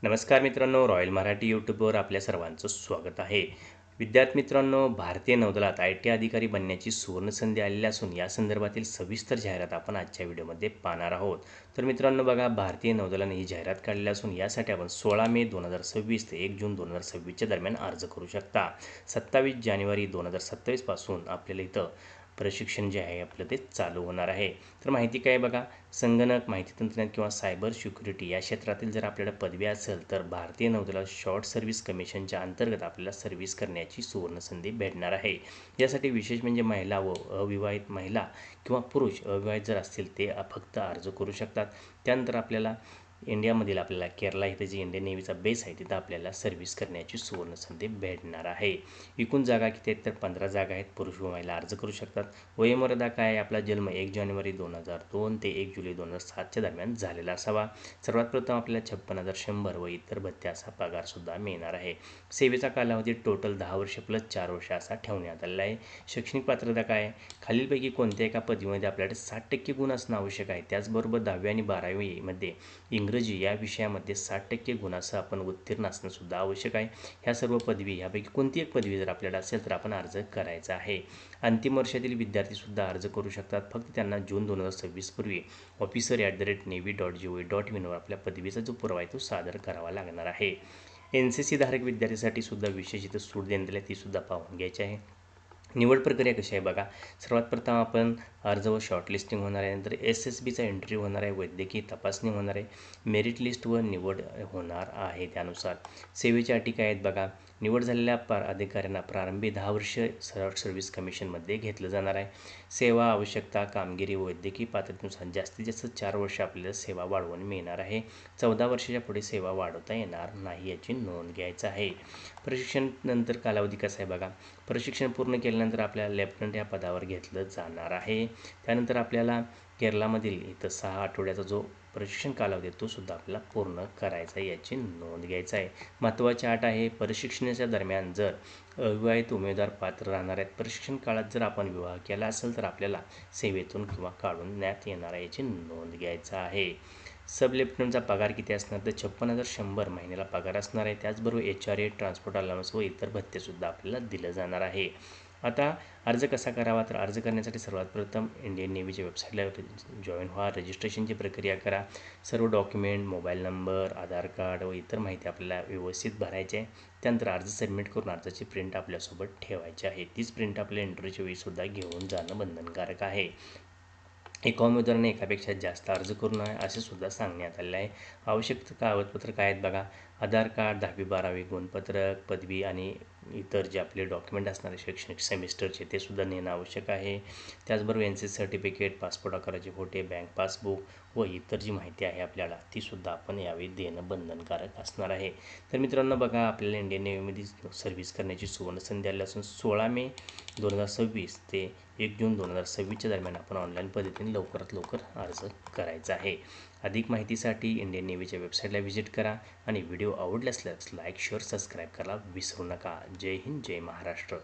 नमस्कार मित्रांनो, रॉयल मराठी यूट्यूबवर आपल्या सर्वांचं स्वागत आहे. विद्यार्थी मित्रांनो, भारतीय नौदलात IT अधिकारी बनण्याची सुवर्णसंधी आलेली असून या संदर्भातील सविस्तर जाहिरात आपण आजच्या व्हिडिओमध्ये पाहणार आहोत. तर मित्रांनो बघा, भारतीय नौदलाने ही जाहिरात काढली असून यासाठी आपण 16 मे 2026 ते 1 जून 2026च्या दरम्यान अर्ज करू शकता. 27 जानेवारी 2027 पासून आपल्याला इथं प्रशिक्षण जे आहे आपलं ते चालू होणार आहे. तर माहिती काय बघा, संगणक, माहिती तंत्रज्ञान किंवा सायबर सिक्युरिटी या क्षेत्रातील जर आपल्याला पदवी असेल तर भारतीय नौदलात शॉर्ट सर्व्हिस कमिशनच्या अंतर्गत आपल्याला सर्व्हिस करण्याची सुवर्णसंधी भेटणार आहे. यासाठी विशेष म्हणजे महिला व अविवाहित महिला किंवा पुरुष अविवाहित जर असतील ते फक्त अर्ज करू शकतात. त्यानंतर आपल्याला इंडियामधील आपल्याला केरला इथे जी इंडियन नेव्हीचा बेस आहे तिथं आपल्याला सर्व्हिस करण्याची सुवर्णसंधी भेटणार आहे. एकूण जागा किती आहेत तर 15 जागा आहेत. पुरुष व महिला अर्ज करू शकतात. वयोमर्यादा काय आहे? आपला जन्म 1 जानेवारी 2002 ते 1 जुलै 2007च्या दरम्यान झालेला असावा. सर्वात प्रथम आपल्याला 56,100 व इतर भत्ते असा पगारसुद्धा मिळणार आहे. सेवेचा कालावधी टोटल 10 वर्ष प्लस 4 वर्ष असा ठेवण्यात आलेला आहे. शैक्षणिक पात्रता काय आहे? खालीलपैकी कोणत्या एका पदवीमध्ये आपल्याकडे 60% गुण असणं आवश्यक आहे. त्याचबरोबर 10वी आणि 12वीमध्ये इंग्रजी या विषयामध्ये 60% गुणासह आपण उत्तीर्ण असणं सुद्धा आवश्यक आहे. ह्या सर्व पदवी यापैकी कोणती एक पदवी जर आपल्याला असेल तर आपण अर्ज करायचा आहे. अंतिम वर्षातील विद्यार्थीसुद्धा अर्ज करू शकतात. फक्त त्यांना जून 2026 पूर्वी officer@navy.gov.in वर आपल्या पदवीचा जो पुरावा आहे तो सादर करावा लागणार आहे. NCC धारक विद्यार्थ्यांसाठी सुद्धा विशेष इथं सूट देण्यात आली, ती सुद्धा पाहून घ्यायची आहे. निवड प्रक्रिया कशी आहे बघा, सर्वात प्रथम आपण अर्ज व शॉर्टलिस्टिंग होणार आहे. नंतर SSBचा इंटरव्ह्यू होणार आहे, वैद्यकीय तपासणी होणार आहे, मेरिट लिस्ट व निवड होणार आहे. त्यानुसार सेवेच्या अटी काय आहेत बघा, निवड झालेल्या अधिकाऱ्यांना प्रारंभी 10 वर्ष शॉर्ट सर्व्हिस कमिशनमध्ये घेतलं जाणार आहे. सेवा आवश्यकता, कामगिरी व वैद्यकीय पात्रतेनुसार जास्तीत जास्त 4 वर्ष आपल्याला सेवा वाढवून मिळणार आहे. 14 वर्षाच्या पुढे सेवा वाढवता येणार नाही याची नोंद घ्यायचं आहे. प्रशिक्षण नंतर कालावधी कसा आहे बघा, प्रशिक्षण पूर्ण केल्यानंतर आपल्याला लेफ्टनंट या पदावर घेतलं जाणार आहे. त्यानंतर आपल्याला केरलामधील इथं 6 आठवड्याचा जो प्रशिक्षण कालावधी तो सुद्धा आपल्याला पूर्ण करायचा आहे, याची नोंद घ्यायचा आहे. महत्त्वाची अट आहे, प्रशिक्षणाच्या दरम्यान जर अविवाहित उमेदवार पात्र राहणार आहेत, प्रशिक्षण काळात जर आपण विवाह केला असेल तर आपल्याला सेवेतून किंवा काढण्यात येणार आहे, याची नोंद घ्यायचा आहे. सब लेफ्टनंटचा पगार किती असणार तर 56,100 महिन्याला पगार असणार आहे. त्याचबरोबर HRA, ट्रान्सपोर्ट अलाउन्स व इतर भत्तेसुद्धा आपल्याला दिलं जाणार आहे. आता अर्ज कसा करावा, तर अर्ज करण्यासाठी सर्वात प्रथम इंडियन नेव्हीच्या वेबसाईटला जॉईन व्हा, रजिस्ट्रेशनची प्रक्रिया करा. सर्व डॉक्युमेंट, मोबाईल नंबर, आधार कार्ड व इतर माहिती आपल्याला व्यवस्थित भरायची आहे. त्यानंतर अर्ज सबमिट करून अर्जाची प्रिंट आपल्यासोबत ठेवायची आहे. तीच प्रिंट आपल्या इंटरव्ह्यूच्या वेळीसुद्धा घेऊन जाणं बंधनकारक आहे. एका उमेदवाराने एकापेक्षा जास्त अर्ज करू नये असे सुद्धा सांगण्यात आले आहे. आवश्यक कागदपत्र काय आहेत बघा, आधार कार्ड, 10वी 12वी गुणपत्रक, पदवी आणि इतर जे आपले डॉक्युमेंट असणारे शैक्षणिक सेमिस्टरचे ते सुद्धा नेणं आवश्यक आहे. त्याचबरोबर NCC सर्टिफिकेट, पासपोर्ट आकाराचे फोटे, बँक पासबुक व इतर जी माहिती आहे आपल्याला तीसुद्धा आपण यावेळी देणं बंधनकारक असणार आहे. तर मित्रांनो बघा, आपल्याला इंडियन नेव्हीमध्ये सर्व्हिस करण्याची सुवर्णसंधी आली असून 16 मे 2026 ते 1 जून 2026च्या दरम्यान आपण ऑनलाईन पद्धतीने लवकरात लवकर अर्ज करायचा आहे. अधिक माहितीसाठी इंडियन नेव्हीच्या वेबसाईटला व्हिजिट करा आणि व्हिडिओ आवडला असल्यास लाईक, शेअर, सबस्क्राईब करायला विसरू नका. जय हिंद, जय महाराष्ट्र.